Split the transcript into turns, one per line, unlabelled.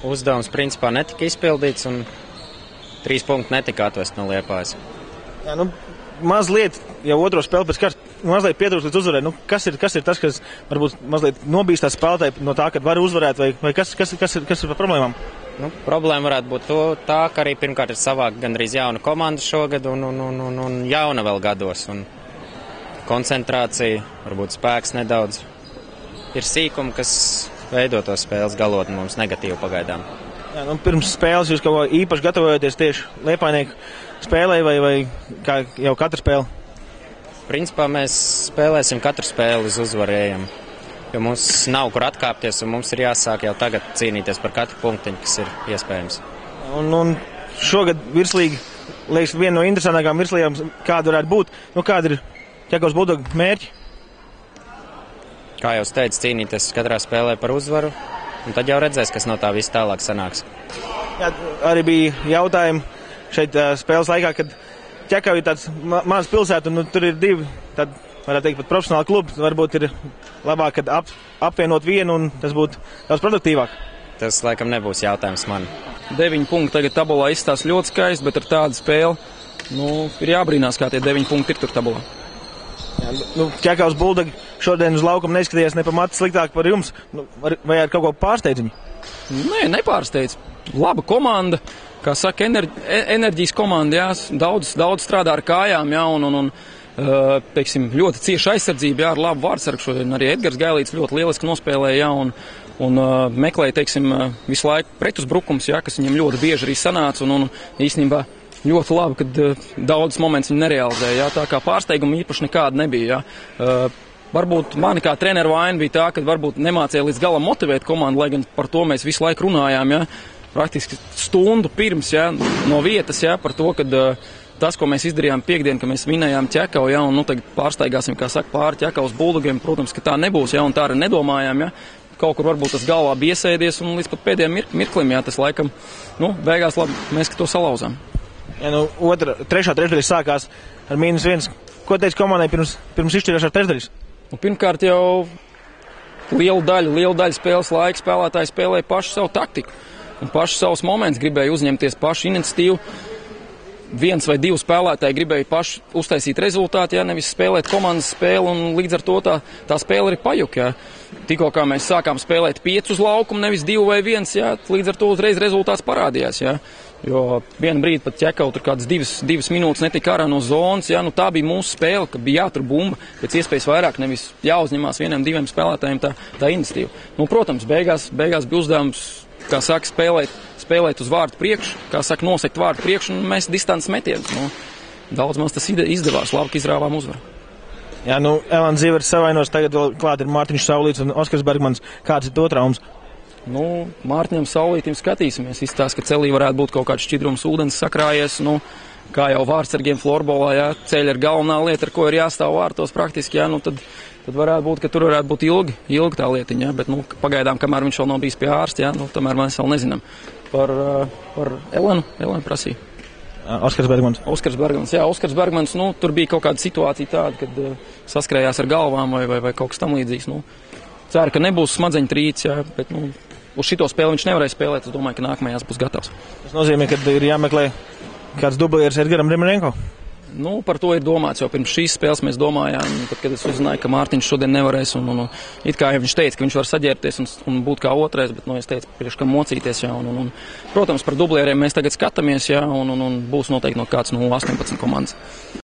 Uzdevums principā netika izpildīts un 3 punkti netika atvest no Liepājas.
Jā, mazliet jau otro spēli pēc kārtas mazliet pietrūkst līdz uzvarai. Kas ir tas, kas varbūt mazliet nobīstās spēlētāji no tā, ka var uzvarēt, vai kas ir par problēmām?
Problēma varētu būt tā, ka arī pirmkārt ir savākt gandrīz jauna komanda šogad un jauna vēl gados. Un koncentrācija, varbūt spēks nedaudz. Ir sīkumi, kas veido to spēles galotni mums negatīvi pagaidām.
Jā, pirms spēles jūs kaut ko īpaši gatavojaties tieši Liepājnieku spēlē vai kā jau katru spēli?
Principā mēs spēlēsim katru spēli uz uzvarējiem, jo mums nav kur atkāpties un mums ir jāsāk jau tagad cīnīties par katru punktiņu, kas ir iespējams.
Un šogad virslīga, liekas, viena no interesantākām virslīgām, kāda varētu būt. Kāda ir Ķekavas Bulldogu mērķi?
Kā jau teicu, cīnīties katrā spēlē par uzvaru, un tad jau redzēs, kas no tā viss tālāk sanāks.
Jā, arī bija jautājumi šeit spēles laikā, kad Ķekava ir tāds mazs pilsēta, un tur ir 2, tad varētu teikt, pat profesionāli klubi. Varbūt ir labāk, kad apvienot vienu, un tas būtu daudz produktīvāk.
Tas laikam nebūs jautājums man.
9 punkti tagad tabulā izstās ļoti skaisti, bet ar tādu spēli ir jābrīnās, kā tie 9 punkti ir tur tabulā.
Jā, Ķekavas Bulldogi šodien uz laukuma neizskatījās ne pamats sliktāk par jums, vai ar kaut ko pārsteidzumu?
Nē, nepārsteidz. Laba komanda, kā saka, enerģijas komanda, jā, daudz strādā ar kājām, jā, un teiksim, ļoti cieša aizsardzība, jā, ar labu vārdsargu šodien. Arī Edgars Gailīts ļoti lieliski nospēlēja, jā, un meklēja, teiksim, visu laiku pretuzbrukums, jā, kas viņam ļoti bieži arī sanāca, un īstenībā ļoti labi, kad daudz moments viņi nerealizēja, jā, tā kā pārsteiguma īpaši nekāda nebija, jā. Varbūt mani kā treneru vaina bija tā, ka varbūt nemācīja līdz galam motivēt komandu, lai gan par to mēs visu laiku runājām, jā, praktiski stundu pirms, jā, no vietas, jā, par to, ka tas, ko mēs izdarījām piekdien, ka mēs vinējām Ķekavu, jā, un tagad pārsteigāsim, kā saka, pāri Ķekavas Bullogiem, protams, ka tā nebūs, jā, un tā arī nedomājām, jā. Kaut kur varbūt tas galvā bija iesēdies, un līdz pat pēdējiem mirklim, jā, tas laikam, beigās labi, mēs to salauzām.
Jā, trešā trešdaļa sākās ar -1. Ko teica komandai pirms izšķirāšās trešdaļas?
Pirmkārt jau lielu daļu spēles laika spēlētāji spēlēja pašu savu taktiku un pašu savus momentus, gribēja uzņemties pašu iniciatīvu. 1 vai 2 spēlētāji gribēja paši uztaisīt rezultātu, jā, nevis spēlēt komandas spēli, un līdz ar to tā spēle arī pajuka, jā. Tikko kā mēs sākām spēlēt 5 uz laukumu, nevis 2 vai 1, jā, līdz ar to uzreiz rezultāts parādījās, jā. Jo vienu brīdi pat Ķekava tur kādas 2 minūtes netika ārā no zonas, jā, tā bija mūsu spēle, ka bija jātur bumba pēc iespējas vairāk, nevis jāuzņemās 1-2 spēlētājiem tā iniciatīva. Protams, beigās bija uzdevums, kā saka, spēlēt uz vārtu priekšu, kā saka, nosekt vārtu priekšu un mēs distances metienus. Daudz maz tas izdevās, labi, ka izrāvām uzvaru.
Jā, Elāns Zivers savainos, tagad vēl klāt ir Mārtiņš Saulīts un Oskars Bergmans. Kāds ir to traumas?
Mārtiņam Saulītim skatīsimies. Izstāsta, ka celī varētu būt kaut kāds šķidrums ūdens sakrājies. Kā jau vārdsargiem florbolā, jā, ceļa ir galvenā lieta, ar ko ir jāstāv vārtos praktiski, jā, tad varētu būt, ka tur varētu būt ilgi tā lietiņa, jā, bet pagaidām, kamēr viņš vēl nav bijis pie ārsta, jā, tomēr mēs vēl nezinām. Par Elenu prasīja.
Oskars Bergmans.
Oskars Bergmans, tur bija kaut kāda situācija tāda, kad saskrējās ar galvām vai kaut kas tam līdzīgs. Ceru, ka nebūs smadzeņu trīts, jā, bet uz šito spēli viņš nevarēja spēlēt. Es domāju, ka nākamajās būs gatavs.
Tas nozīmē, ka ir jāmeklē kāds dublieris Edgaram Rimarenko?
Par to ir domāts, jo pirms šīs spēles mēs domājām, tad, kad es uzzināju, ka Mārtiņš šodien nevarēs, un it kā viņš teica, ka viņš var saģērbties un būt kā otrais, bet, es teicu, priekš kam mocīties, jā, protams, par dublieriem mēs tagad skatāmies, jā, un būs noteikti no kāds no 18 komandas.